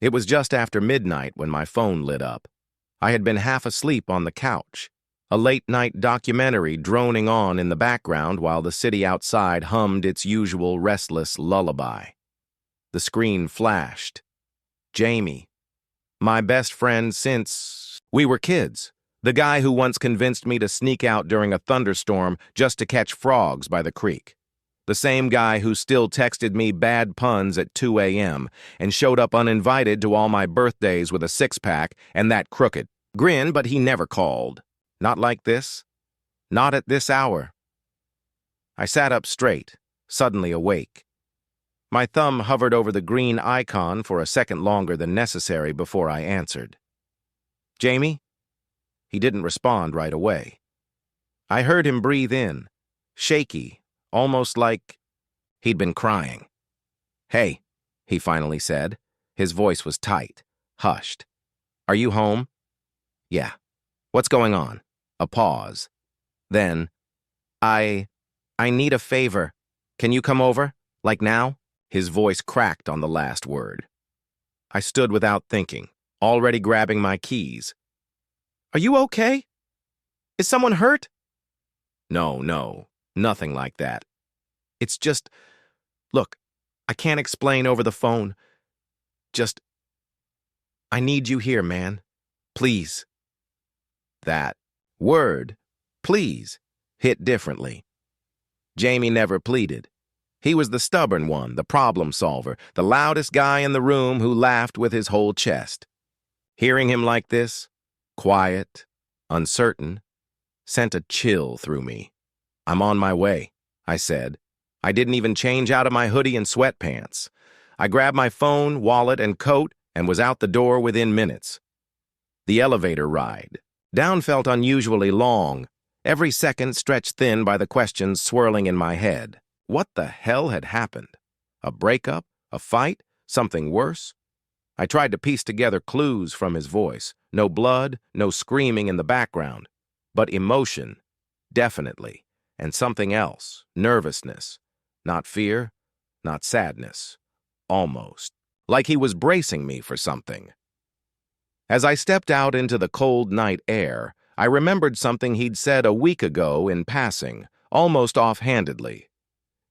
It was just after midnight when my phone lit up. I had been half asleep on the couch, a late-night documentary droning on in the background while the city outside hummed its usual restless lullaby. The screen flashed. Jamie, my best friend since we were kids. The guy who once convinced me to sneak out during a thunderstorm just to catch frogs by the creek. The same guy who still texted me bad puns at 2 a.m. and showed up uninvited to all my birthdays with a six-pack and that crooked grin, but he never called. Not like this. Not at this hour. I sat up straight, suddenly awake. My thumb hovered over the green icon for a second longer than necessary before I answered. Jamie? He didn't respond right away. I heard him breathe in, shaky, almost like he'd been crying. Hey, he finally said. His voice was tight, hushed. Are you home? Yeah. What's going on? A pause. Then, I need a favor. Can you come over? Like now? His voice cracked on the last word. I stood without thinking, already grabbing my keys. Are you okay? Is someone hurt? No, nothing like that. It's just, look, I can't explain over the phone. Just, I need you here, man. Please. That word, please, hit differently. Jamie never pleaded. He was the stubborn one, the problem solver, the loudest guy in the room who laughed with his whole chest. Hearing him like this, quiet, uncertain, sent a chill through me. I'm on my way, I said. I didn't even change out of my hoodie and sweatpants. I grabbed my phone, wallet, and coat and was out the door within minutes. The elevator ride down felt unusually long, every second stretched thin by the questions swirling in my head. What the hell had happened? A breakup? A fight? Something worse? I tried to piece together clues from his voice. No blood, no screaming in the background. But emotion, definitely. And something else, nervousness. Not fear, not sadness. Almost. Like he was bracing me for something. As I stepped out into the cold night air, I remembered something he'd said a week ago in passing, almost offhandedly.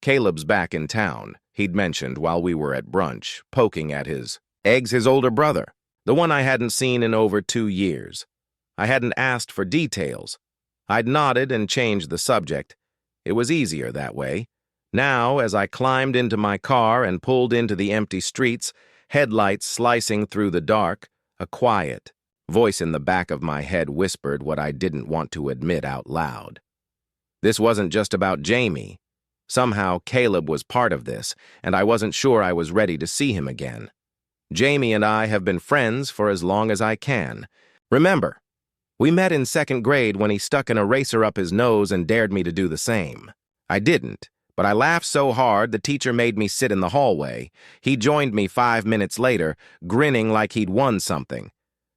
Caleb's back in town, he'd mentioned while we were at brunch, poking at his older brother, the one I hadn't seen in over 2 years. I hadn't asked for details. I'd nodded and changed the subject. It was easier that way. Now, as I climbed into my car and pulled into the empty streets, headlights slicing through the dark, a quiet voice in the back of my head whispered what I didn't want to admit out loud. This wasn't just about Jamie. Somehow, Caleb was part of this, and I wasn't sure I was ready to see him again. Jamie and I have been friends for as long as I can. Remember, we met in 2nd grade when he stuck an eraser up his nose and dared me to do the same. I didn't, but I laughed so hard the teacher made me sit in the hallway. He joined me 5 minutes later, grinning like he'd won something.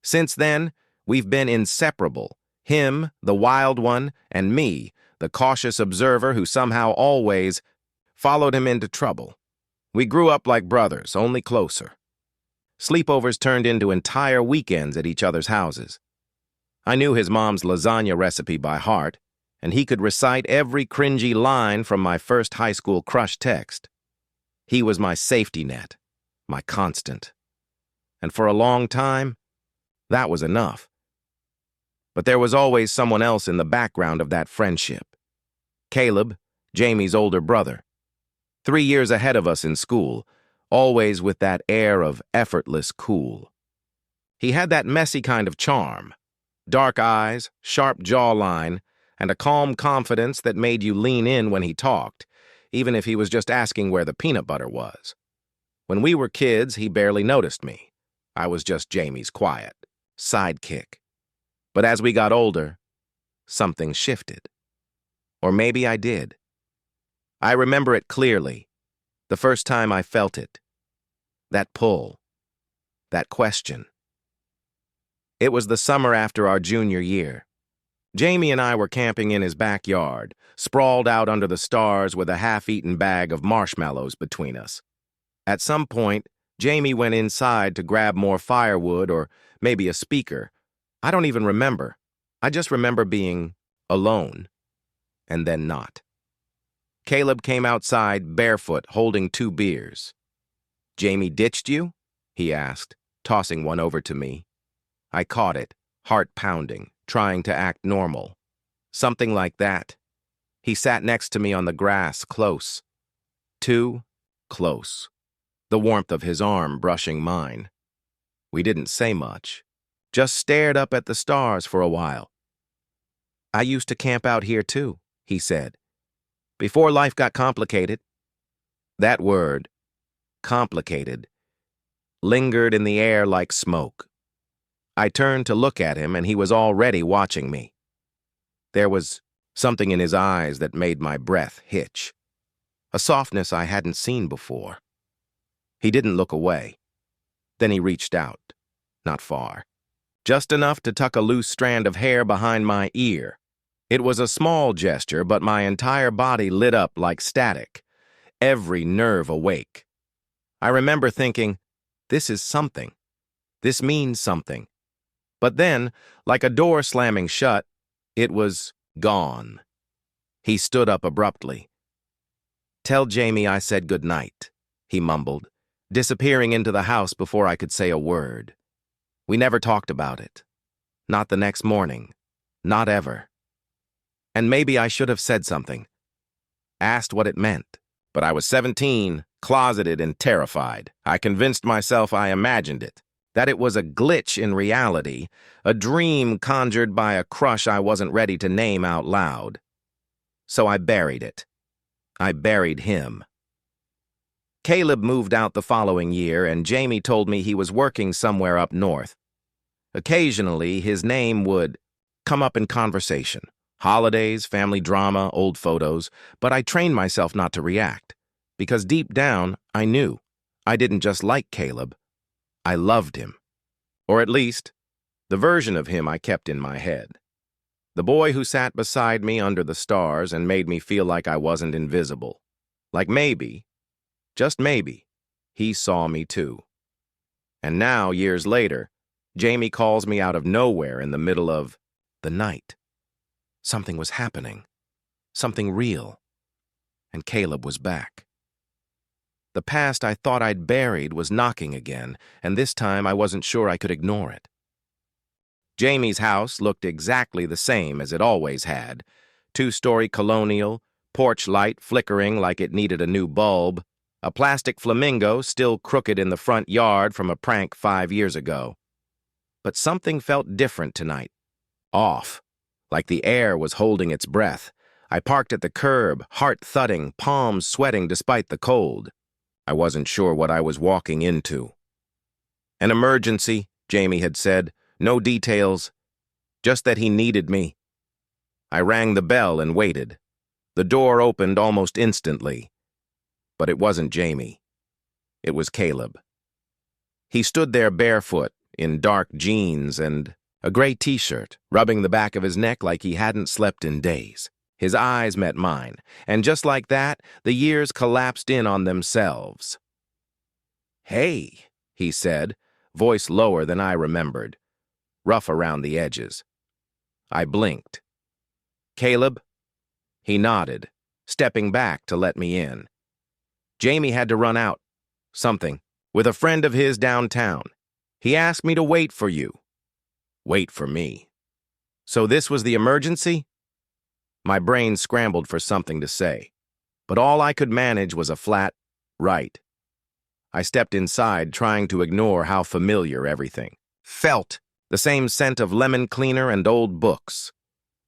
Since then, we've been inseparable. Him, the wild one, and me, the cautious observer who somehow always followed him into trouble. We grew up like brothers, only closer. Sleepovers turned into entire weekends at each other's houses. I knew his mom's lasagna recipe by heart, and he could recite every cringy line from my first high school crush text. He was my safety net, my constant. And for a long time, that was enough. But there was always someone else in the background of that friendship. Caleb, Jamie's older brother. 3 years ahead of us in school, always with that air of effortless cool. He had that messy kind of charm. Dark eyes, sharp jawline, and a calm confidence that made you lean in when he talked, even if he was just asking where the peanut butter was. When we were kids, he barely noticed me. I was just Jamie's quiet sidekick. But as we got older, something shifted. Or maybe I did. I remember it clearly, the first time I felt it. That pull. That question. It was the summer after our junior year. Jamie and I were camping in his backyard, sprawled out under the stars with a half-eaten bag of marshmallows between us. At some point, Jamie went inside to grab more firewood or maybe a speaker. I don't even remember. I just remember being alone, and then not. Caleb came outside barefoot, holding 2 beers. "Jamie ditched you?" he asked, tossing one over to me. I caught it, heart pounding, trying to act normal. Something like that. He sat next to me on the grass, close. Too close. The warmth of his arm brushing mine. We didn't say much, just stared up at the stars for a while. "I used to camp out here too," he said, "before life got complicated." That word, complicated, lingered in the air like smoke. I turned to look at him, and he was already watching me. There was something in his eyes that made my breath hitch, a softness I hadn't seen before. He didn't look away. Then he reached out, not far, just enough to tuck a loose strand of hair behind my ear. It was a small gesture, but my entire body lit up like static, every nerve awake. I remember thinking, this is something. This means something. But then, like a door slamming shut, it was gone. He stood up abruptly. "Tell Jamie I said goodnight," he mumbled, disappearing into the house before I could say a word. We never talked about it. Not the next morning. Not ever. And maybe I should have said something. Asked what it meant. But I was 17, closeted and terrified. I convinced myself I imagined it, that it was a glitch in reality, a dream conjured by a crush I wasn't ready to name out loud. So I buried it. I buried him. Caleb moved out the following year, and Jamie told me he was working somewhere up north. Occasionally, his name would come up in conversation. Holidays, family drama, old photos, but I trained myself not to react, because deep down, I knew I didn't just like Caleb. I loved him. Or at least, the version of him I kept in my head. The boy who sat beside me under the stars and made me feel like I wasn't invisible. Like maybe, just maybe, he saw me too. And now, years later, Jamie calls me out of nowhere in the middle of the night. Something was happening. Something real. And Caleb was back. The past I thought I'd buried was knocking again, and this time I wasn't sure I could ignore it. Jamie's house looked exactly the same as it always had. 2-story colonial, porch light flickering like it needed a new bulb, a plastic flamingo still crooked in the front yard from a prank 5 years ago. But something felt different tonight. Off. Like the air was holding its breath. I parked at the curb, heart thudding, palms sweating despite the cold. I wasn't sure what I was walking into. An emergency, Jamie had said. No details. Just that he needed me. I rang the bell and waited. The door opened almost instantly. But it wasn't Jamie. It was Caleb. He stood there barefoot, in dark jeans and a gray t-shirt, rubbing the back of his neck like he hadn't slept in days. His eyes met mine, and just like that, the years collapsed in on themselves. "Hey," he said, voice lower than I remembered, rough around the edges. I blinked. "Caleb?" He nodded, stepping back to let me in. Jamie had to run out. Something. With a friend of his downtown. He asked me to wait for you. Wait for me. So this was the emergency? My brain scrambled for something to say, but all I could manage was a flat, right. I stepped inside, trying to ignore how familiar everything felt. The same scent of lemon cleaner and old books.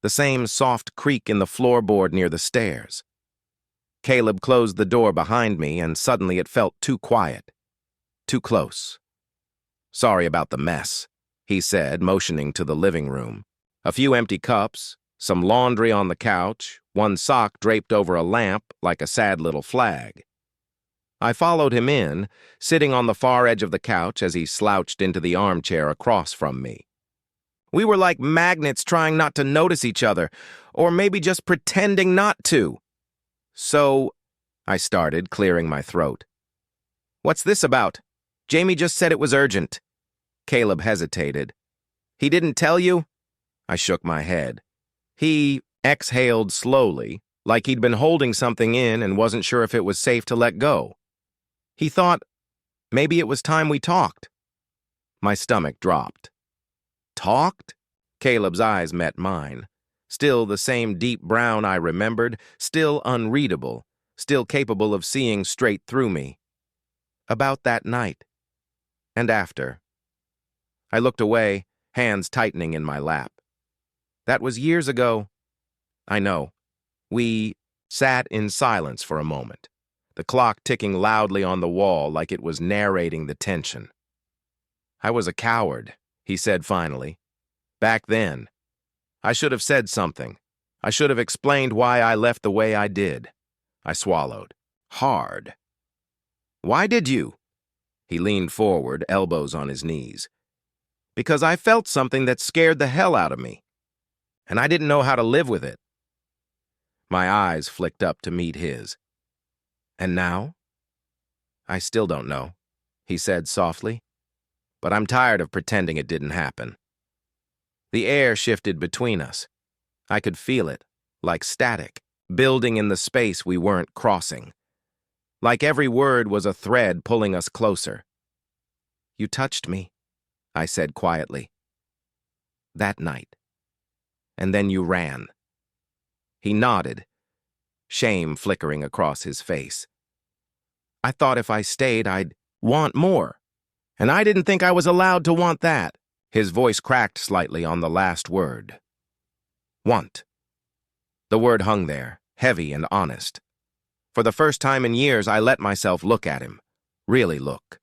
The same soft creak in the floorboard near the stairs. Caleb closed the door behind me, and suddenly it felt too quiet. Too close. "Sorry about the mess," he said, motioning to the living room. A few empty cups, some laundry on the couch, one sock draped over a lamp like a sad little flag. I followed him in, sitting on the far edge of the couch as he slouched into the armchair across from me. We were like magnets trying not to notice each other, or maybe just pretending not to. "So," I started, clearing my throat. "What's this about?" Jamie just said it was urgent. Caleb hesitated. He didn't tell you? I shook my head. He exhaled slowly, like he'd been holding something in and wasn't sure if it was safe to let go. He thought, maybe it was time we talked. My stomach dropped. Talked? Caleb's eyes met mine. Still the same deep brown I remembered, still unreadable, still capable of seeing straight through me. About that night. And after. I looked away, hands tightening in my lap. That was years ago. I know. We sat in silence for a moment, the clock ticking loudly on the wall like it was narrating the tension. I was a coward, he said finally. Back then. I should have said something. I should have explained why I left the way I did. I swallowed. Hard. Why did you? He leaned forward, elbows on his knees. Because I felt something that scared the hell out of me. And I didn't know how to live with it. My eyes flicked up to meet his. And now? I still don't know, he said softly. But I'm tired of pretending it didn't happen. The air shifted between us. I could feel it, like static, building in the space we weren't crossing. Like every word was a thread pulling us closer. You touched me, I said quietly. That night. And then you ran. He nodded, shame flickering across his face. I thought if I stayed, I'd want more. And I didn't think I was allowed to want that. His voice cracked slightly on the last word. Want. The word hung there, heavy and honest. For the first time in years, I let myself look at him. Really look.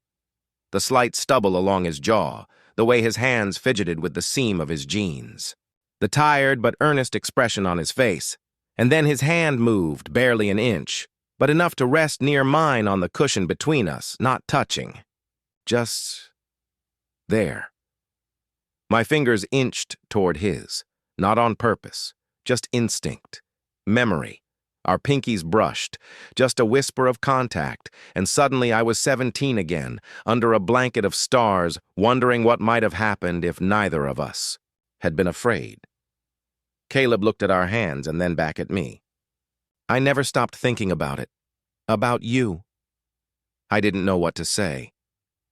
The slight stubble along his jaw, the way his hands fidgeted with the seam of his jeans. The tired but earnest expression on his face. And then his hand moved, barely an inch, but enough to rest near mine on the cushion between us, not touching. Just there. My fingers inched toward his, not on purpose, just instinct, memory. Our pinkies brushed, just a whisper of contact, and suddenly I was 17 again, under a blanket of stars, wondering what might have happened if neither of us had been afraid. Caleb looked at our hands and then back at me. I never stopped thinking about it. About you. I didn't know what to say.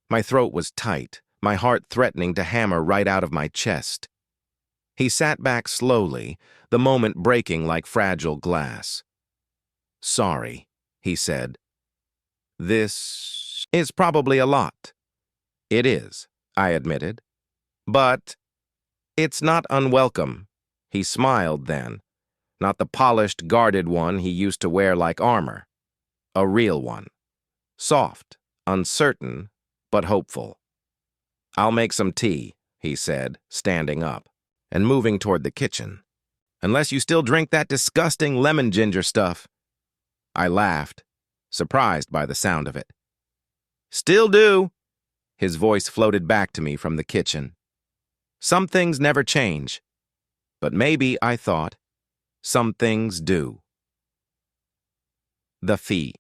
My throat was tight, my heart threatening to hammer right out of my chest. He sat back slowly, the moment breaking like fragile glass. Sorry, he said. This is probably a lot. It is, I admitted. But it's not unwelcome. He smiled then, not the polished, guarded one he used to wear like armor. A real one. Soft, uncertain, but hopeful. I'll make some tea, he said, standing up, and moving toward the kitchen. Unless you still drink that disgusting lemon ginger stuff. I laughed, surprised by the sound of it. Still do. His voice floated back to me from the kitchen. Some things never change. But maybe, I thought, some things do. The fee.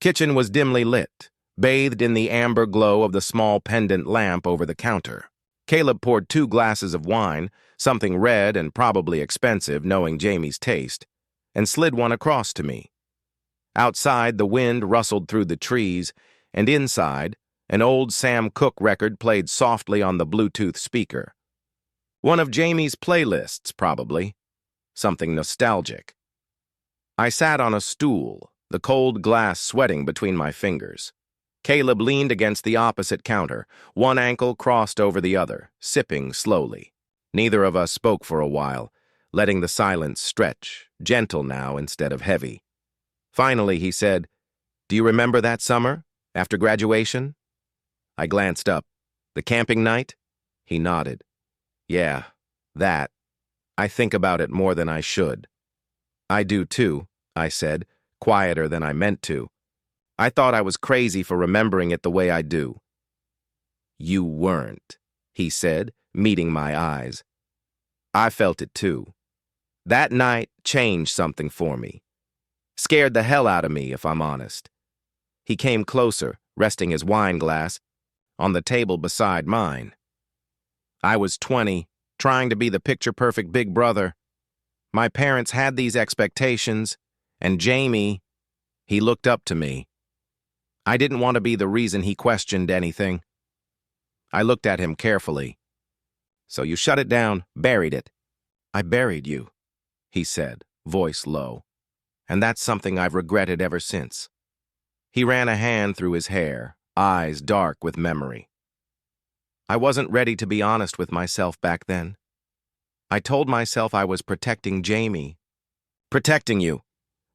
Kitchen was dimly lit, bathed in the amber glow of the small pendant lamp over the counter. Caleb poured 2 glasses of wine, something red and probably expensive, knowing Jamie's taste, and slid one across to me. Outside, the wind rustled through the trees, and inside, an old Sam Cooke record played softly on the Bluetooth speaker. One of Jamie's playlists, probably. Something nostalgic. I sat on a stool, the cold glass sweating between my fingers. Caleb leaned against the opposite counter, one ankle crossed over the other, sipping slowly. Neither of us spoke for a while, letting the silence stretch, gentle now instead of heavy. Finally, he said, "Do you remember that summer, after graduation?" I glanced up. "The camping night?" He nodded. "Yeah, that. I think about it more than I should." "I do too," I said, quieter than I meant to. I thought I was crazy for remembering it the way I do. "You weren't," he said, meeting my eyes. I felt it too. That night changed something for me. Scared the hell out of me, if I'm honest. He came closer, resting his wine glass, on the table beside mine. I was 20, trying to be the picture-perfect big brother. My parents had these expectations, and Jamie, he looked up to me. I didn't want to be the reason he questioned anything. I looked at him carefully. So you shut it down, buried it. I buried you, he said, voice low. And that's something I've regretted ever since. He ran a hand through his hair, eyes dark with memory. I wasn't ready to be honest with myself back then. I told myself I was protecting Jamie. Protecting you.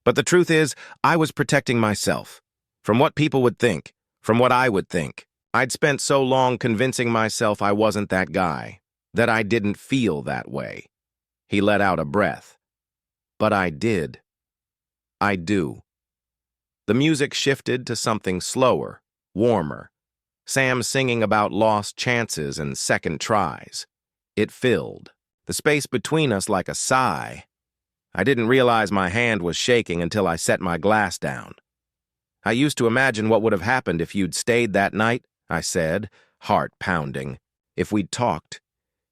But the truth is, I was protecting myself. From what people would think, from what I would think. I'd spent so long convincing myself I wasn't that guy, that I didn't feel that way. He let out a breath. But I did. I do. The music shifted to something slower, warmer. Sam singing about lost chances and second tries. It filled the space between us like a sigh. I didn't realize my hand was shaking until I set my glass down. I used to imagine what would have happened if you'd stayed that night, I said, heart pounding. If we'd talked,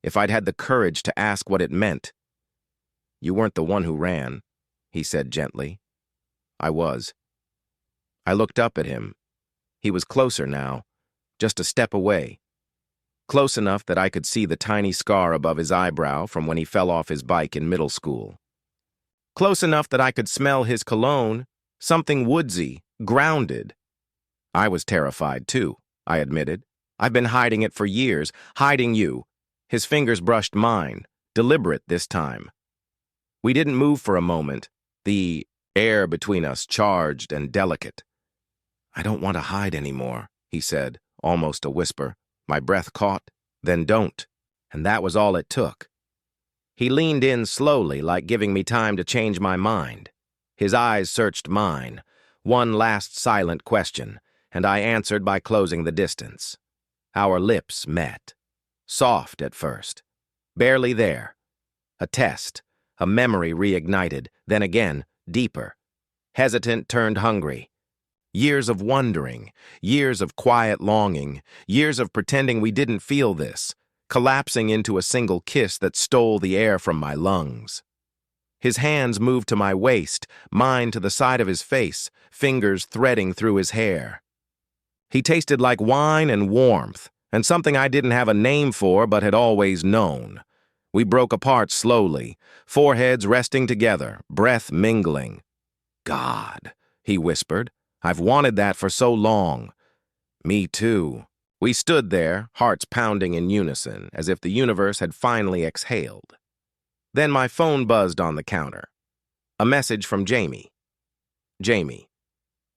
if I'd had the courage to ask what it meant. You weren't the one who ran, he said gently. I was. I looked up at him. He was closer now, just a step away. Close enough that I could see the tiny scar above his eyebrow from when he fell off his bike in middle school. Close enough that I could smell his cologne, something woodsy, grounded. I was terrified too, I admitted. I've been hiding it for years, hiding you. His fingers brushed mine, deliberate this time. We didn't move for a moment, the air between us charged and delicate. I don't want to hide anymore, he said, almost a whisper. My breath caught, then don't. And that was all it took. He leaned in slowly, like giving me time to change my mind. His eyes searched mine, one last silent question, and I answered by closing the distance. Our lips met. Soft at first. Barely there. A test. A memory reignited, then again, deeper. Hesitant turned hungry. Years of wondering, years of quiet longing, years of pretending we didn't feel this, collapsing into a single kiss that stole the air from my lungs. His hands moved to my waist, mine to the side of his face, fingers threading through his hair. He tasted like wine and warmth, and something I didn't have a name for but had always known. We broke apart slowly, foreheads resting together, breath mingling. God, he whispered, I've wanted that for so long. Me too. We stood there, hearts pounding in unison, as if the universe had finally exhaled. Then my phone buzzed on the counter. A message from Jamie. Jamie.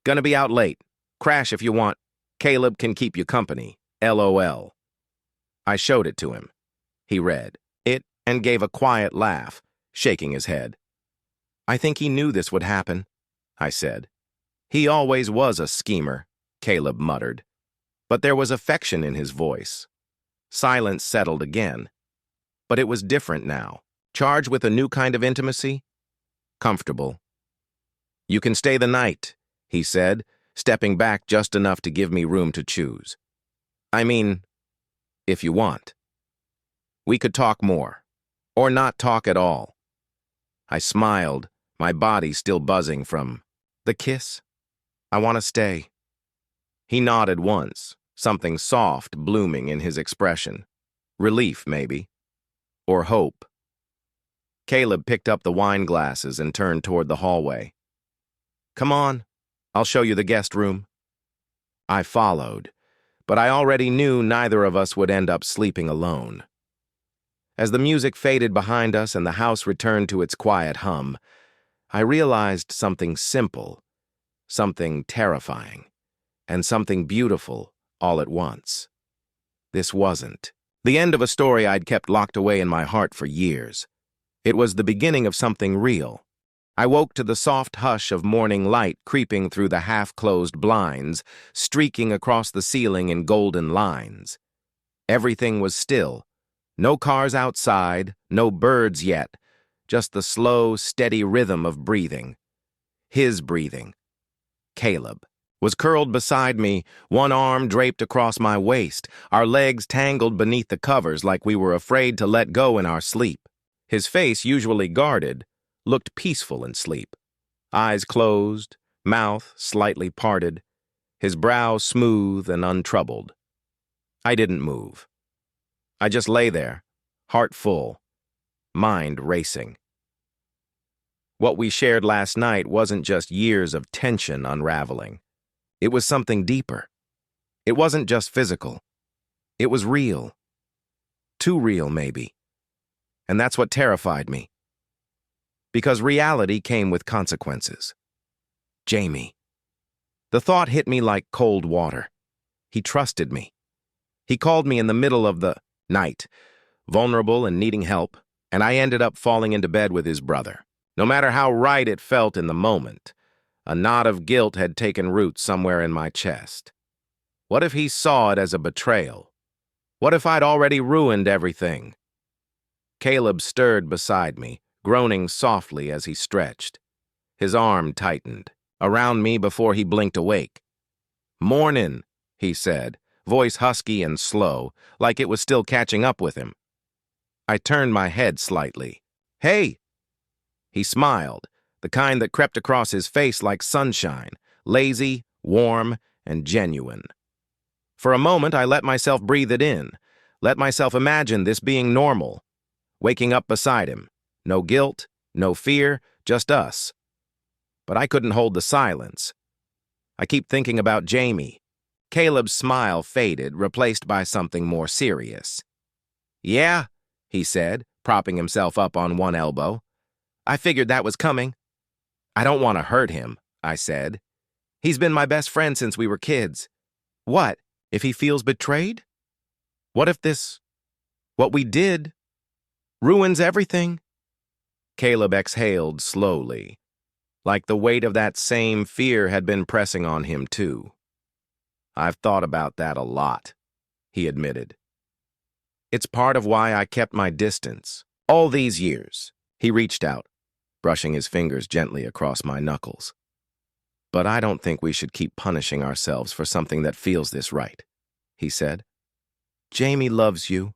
Gonna be out late. Crash if you want. Caleb can keep you company. LOL. I showed it to him. He read it and gave a quiet laugh, shaking his head. I think he knew this would happen, I said. He always was a schemer, Caleb muttered. But there was affection in his voice. Silence settled again. But it was different now, charged with a new kind of intimacy. Comfortable. You can stay the night, he said, stepping back just enough to give me room to choose. I mean, if you want. We could talk more, or not talk at all. I smiled, my body still buzzing from the kiss. I want to stay. He nodded once, something soft blooming in his expression. Relief, maybe. Or hope. Caleb picked up the wine glasses and turned toward the hallway. Come on, I'll show you the guest room. I followed, but I already knew neither of us would end up sleeping alone. As the music faded behind us and the house returned to its quiet hum, I realized something simple, something terrifying, and something beautiful all at once. This wasn't the end of a story I'd kept locked away in my heart for years. It was the beginning of something real. I woke to the soft hush of morning light creeping through the half-closed blinds, streaking across the ceiling in golden lines. Everything was still. No cars outside, no birds yet, just the slow, steady rhythm of breathing. His breathing. Caleb. was curled beside me, one arm draped across my waist, our legs tangled beneath the covers like we were afraid to let go in our sleep. His face, usually guarded, looked peaceful in sleep. Eyes closed, mouth slightly parted, his brow smooth and untroubled. I didn't move. I just lay there, heart full, mind racing. What we shared last night wasn't just years of tension unraveling. It was something deeper. It wasn't just physical. It was real. Too real, maybe. And that's what terrified me. Because reality came with consequences. Jamie. The thought hit me like cold water. He trusted me. He called me in the middle of the night, vulnerable and needing help, and I ended up falling into bed with his brother. No matter how right it felt in the moment, a knot of guilt had taken root somewhere in my chest. What if he saw it as a betrayal? What if I'd already ruined everything? Caleb stirred beside me, groaning softly as he stretched. His arm tightened around me before he blinked awake. "Mornin'," he said, voice husky and slow, like it was still catching up with him. I turned my head slightly. "Hey!" He smiled, the kind that crept across his face like sunshine, lazy, warm, and genuine. For a moment, I let myself breathe it in, let myself imagine this being normal, waking up beside him. No guilt, no fear, just us. But I couldn't hold the silence. I keep thinking about Jamie. Caleb's smile faded, replaced by something more serious. "Yeah," he said, propping himself up on one elbow. "I figured that was coming." "I don't want to hurt him," I said. "He's been my best friend since we were kids. What if he feels betrayed? What if what we did, ruins everything?" Caleb exhaled slowly, like the weight of that same fear had been pressing on him too. "I've thought about that a lot," he admitted. "It's part of why I kept my distance. All these years." He reached out, brushing his fingers gently across my knuckles. "But I don't think we should keep punishing ourselves for something that feels this right," he said. "Jamie loves you.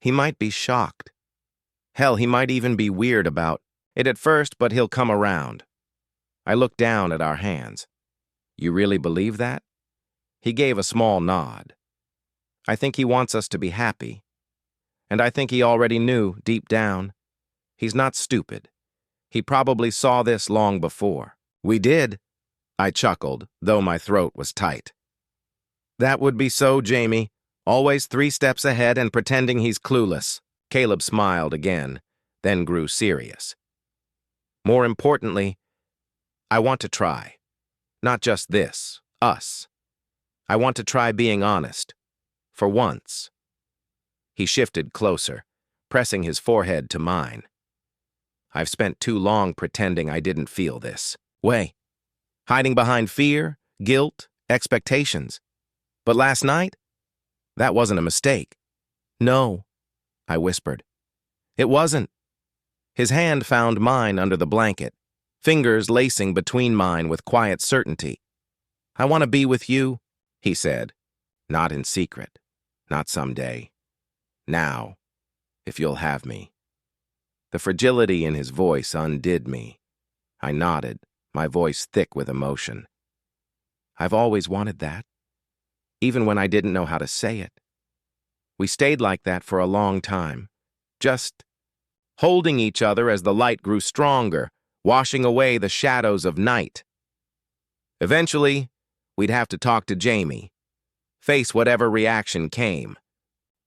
He might be shocked. Hell, he might even be weird about it at first, but he'll come around." I looked down at our hands. "You really believe that?" He gave a small nod. "I think he wants us to be happy. And I think he already knew, deep down. He's not stupid. He probably saw this long before." "We did," I chuckled, though my throat was tight. "That would be so, Jamie. Always 3 steps ahead and pretending he's clueless." Caleb smiled again, then grew serious. "More importantly, I want to try. Not just this, us. I want to try being honest. For once." He shifted closer, pressing his forehead to mine. "I've spent too long pretending I didn't feel this way. Hiding behind fear, guilt, expectations. But last night, that wasn't a mistake." "No," I whispered. "It wasn't." His hand found mine under the blanket, fingers lacing between mine with quiet certainty. "I want to be with you," he said. "Not in secret, not someday. Now, if you'll have me." The fragility in his voice undid me. I nodded, my voice thick with emotion. "I've always wanted that, even when I didn't know how to say it." We stayed like that for a long time, just holding each other as the light grew stronger, washing away the shadows of night. Eventually, we'd have to talk to Jamie, face whatever reaction came.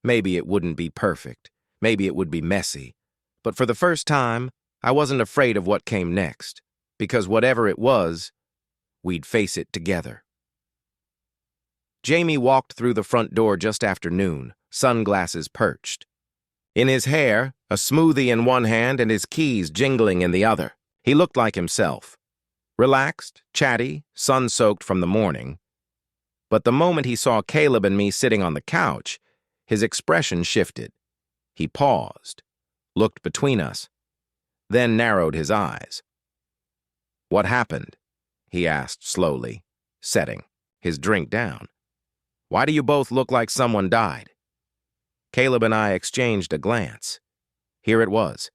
Maybe it wouldn't be perfect, maybe it would be messy, but for the first time, I wasn't afraid of what came next, because whatever it was, we'd face it together. Jamie walked through the front door just after noon, sunglasses perched. In his hair, a smoothie in one hand and his keys jingling in the other. He looked like himself. Relaxed, chatty, sun-soaked from the morning. But the moment he saw Caleb and me sitting on the couch, his expression shifted. He paused, looked between us, then narrowed his eyes. "What happened?" he asked slowly, setting. his drink down. "Why do you both look like someone died?" Caleb and I exchanged a glance. Here it was,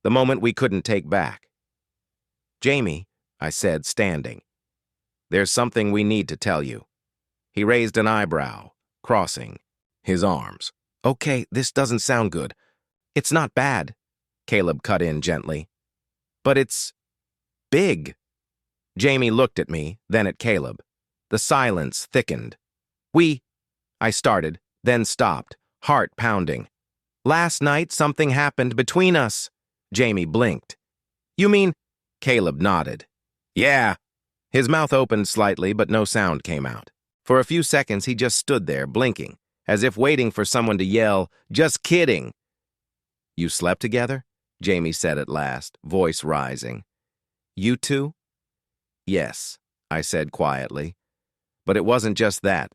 the moment we couldn't take back. "Jamie," I said, standing, "there's something we need to tell you." He raised an eyebrow, crossing his arms. "Okay, this doesn't sound good. It's not bad," Caleb cut in gently. "But it's big." Jamie looked at me, then at Caleb. The silence thickened. I started, then stopped, heart pounding. "Last night something happened between us." Jamie blinked. "You mean?" Caleb nodded. "Yeah." His mouth opened slightly, but no sound came out. For a few seconds he just stood there, blinking, as if waiting for someone to yell, "Just kidding." "You slept together?" Jamie said at last, voice rising. "You two?" "Yes," I said quietly. "But it wasn't just that.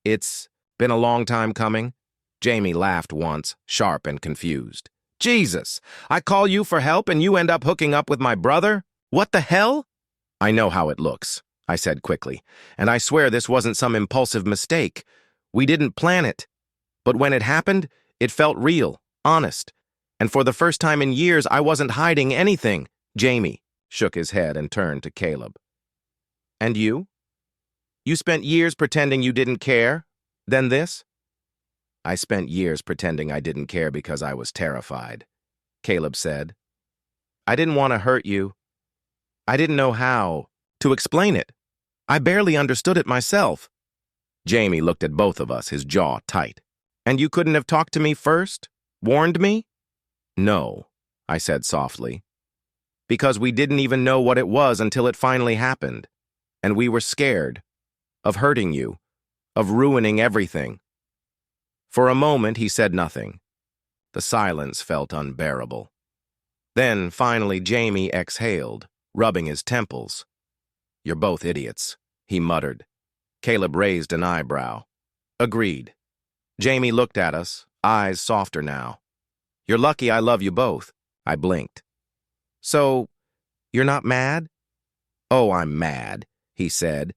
It's been a long time coming." Jamie laughed once, sharp and confused. "Jesus! I call you for help and you end up hooking up with my brother? What the hell?" "I know how it looks," I said quickly, "and I swear this wasn't some impulsive mistake. We didn't plan it. But when it happened, it felt real, honest. And for the first time in years, I wasn't hiding anything." Jamie shook his head and turned to Caleb. "And you? You spent years pretending you didn't care? Then this?" "I spent years pretending I didn't care because I was terrified," Caleb said. "I didn't want to hurt you. I didn't know how to explain it. I barely understood it myself." Jamie looked at both of us, his jaw tight. "And you couldn't have talked to me first? Warned me?" "No," I said softly. "Because we didn't even know what it was until it finally happened. And we were scared. Of hurting you. Of ruining everything." For a moment, he said nothing. The silence felt unbearable. Then, finally, Jamie exhaled, rubbing his temples. "You're both idiots," he muttered. Caleb raised an eyebrow. "Agreed." Jamie looked at us, eyes softer now. "You're lucky I love you both." I blinked. "So, you're not mad?" "Oh, I'm mad," he said.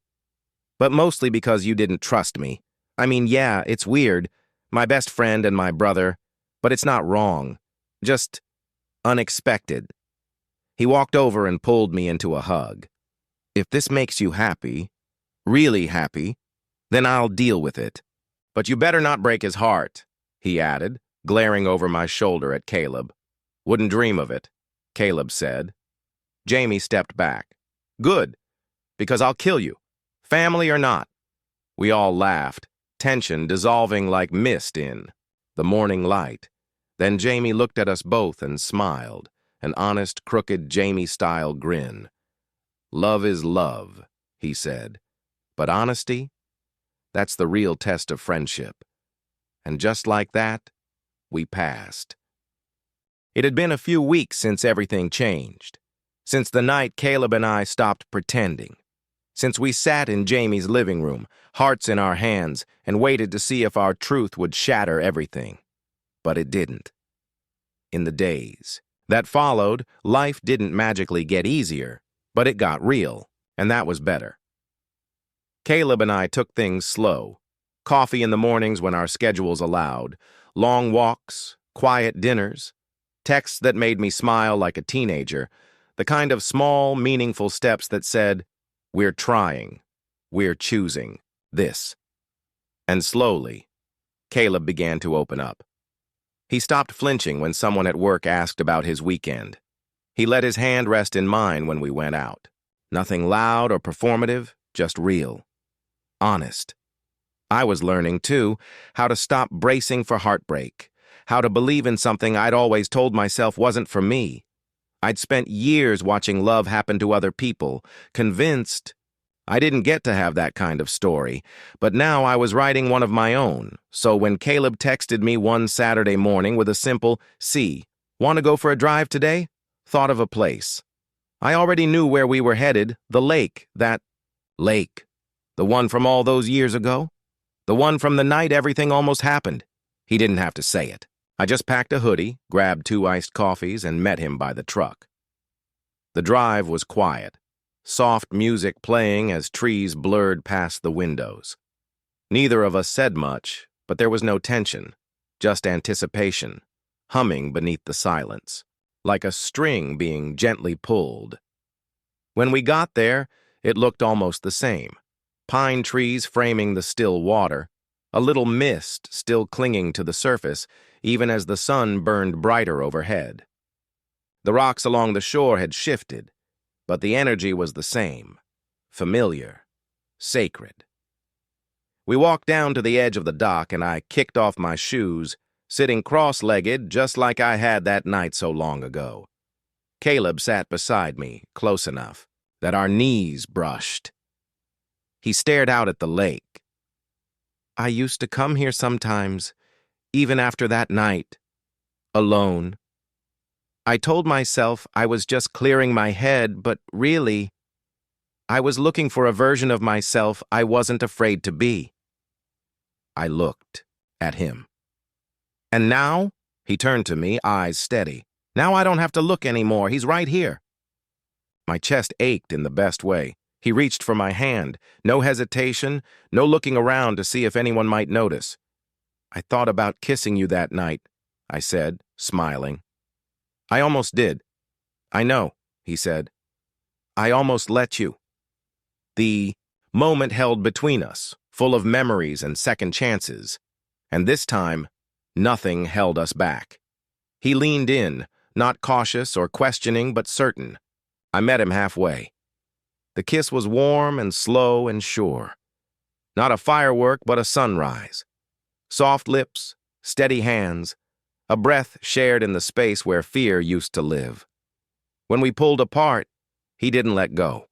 "But mostly because you didn't trust me. I mean, yeah, it's weird. My best friend and my brother. But it's not wrong. Just unexpected." He walked over and pulled me into a hug. "If this makes you happy, really happy, then I'll deal with it. But you better not break his heart," he added, glaring over my shoulder at Caleb. "Wouldn't dream of it," Caleb said. Jamie stepped back. "Good, because I'll kill you, family or not." We all laughed, tension dissolving like mist in the morning light. Then Jamie looked at us both and smiled, an honest, crooked Jamie-style grin. "Love is love," he said. "But honesty? That's the real test of friendship." And just like that, we passed. It had been a few weeks since everything changed. Since the night Caleb and I stopped pretending. Since we sat in Jamie's living room, hearts in our hands, and waited to see if our truth would shatter everything. But it didn't. In the days that followed, life didn't magically get easier, but it got real, and that was better. Caleb and I took things slow. Coffee in the mornings when our schedules allowed, long walks, quiet dinners, texts that made me smile like a teenager, the kind of small, meaningful steps that said, "We're trying, we're choosing this." And slowly, Caleb began to open up. He stopped flinching when someone at work asked about his weekend. He let his hand rest in mine when we went out. Nothing loud or performative, just real. Honest. I was learning, too, how to stop bracing for heartbreak, how to believe in something I'd always told myself wasn't for me. I'd spent years watching love happen to other people, convinced I didn't get to have that kind of story, but now I was writing one of my own. So when Caleb texted me one Saturday morning with a simple, "See, want to go for a drive today?" thought of a place. I already knew where we were headed, the lake, that lake. The one from all those years ago? The one from the night everything almost happened. He didn't have to say it. I just packed a hoodie, grabbed 2 iced coffees, and met him by the truck. The drive was quiet. soft music playing as trees blurred past the windows. Neither of us said much, but there was no tension, just anticipation, humming beneath the silence, like a string being gently pulled. When we got there, it looked almost the same. Pine trees framing the still water, a little mist still clinging to the surface, even as the sun burned brighter overhead. The rocks along the shore had shifted, but the energy was the same, familiar, sacred. We walked down to the edge of the dock and I kicked off my shoes, sitting cross-legged just like I had that night so long ago. Caleb sat beside me, close enough that our knees brushed. He stared out at the lake. I used to come here sometimes, even after that night, alone. I told myself I was just clearing my head, but really, I was looking for a version of myself I wasn't afraid to be. I looked at him. And now, he turned to me, eyes steady. Now I don't have to look anymore. He's right here. My chest ached in the best way. He reached for my hand. No hesitation, no looking around to see if anyone might notice. I thought about kissing you that night, I said, smiling. I almost did. I know, he said. I almost let you. The moment held between us, full of memories and second chances. And this time, nothing held us back. He leaned in, not cautious or questioning, but certain. I met him halfway. The kiss was warm and slow and sure. Not a firework, but a sunrise. Soft lips, steady hands, a breath shared in the space where fear used to live. When we pulled apart, he didn't let go.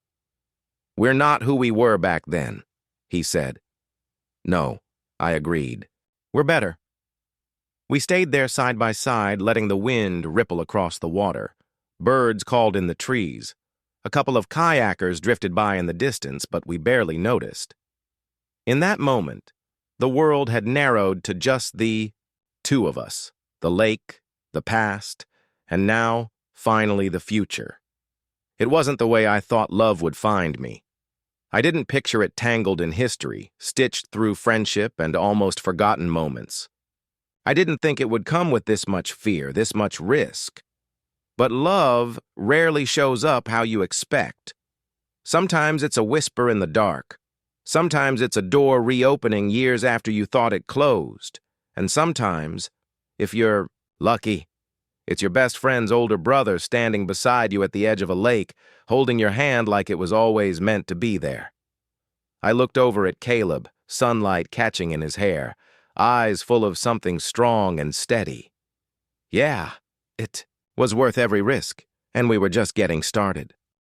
We're not who we were back then, he said. No, I agreed. We're better. We stayed there side by side, letting the wind ripple across the water. Birds called in the trees. A couple of kayakers drifted by in the distance, but we barely noticed. In that moment, the world had narrowed to just the two of us, the lake, the past, and now, finally, the future. It wasn't the way I thought love would find me. I didn't picture it tangled in history, stitched through friendship and almost forgotten moments. I didn't think it would come with this much fear, this much risk. But love rarely shows up how you expect. Sometimes it's a whisper in the dark. Sometimes it's a door reopening years after you thought it closed. And sometimes, if you're lucky, it's your best friend's older brother standing beside you at the edge of a lake, holding your hand like it was always meant to be there. I looked over at Caleb, sunlight catching in his hair, eyes full of something strong and steady. Yeah, it was worth every risk, and we were just getting started.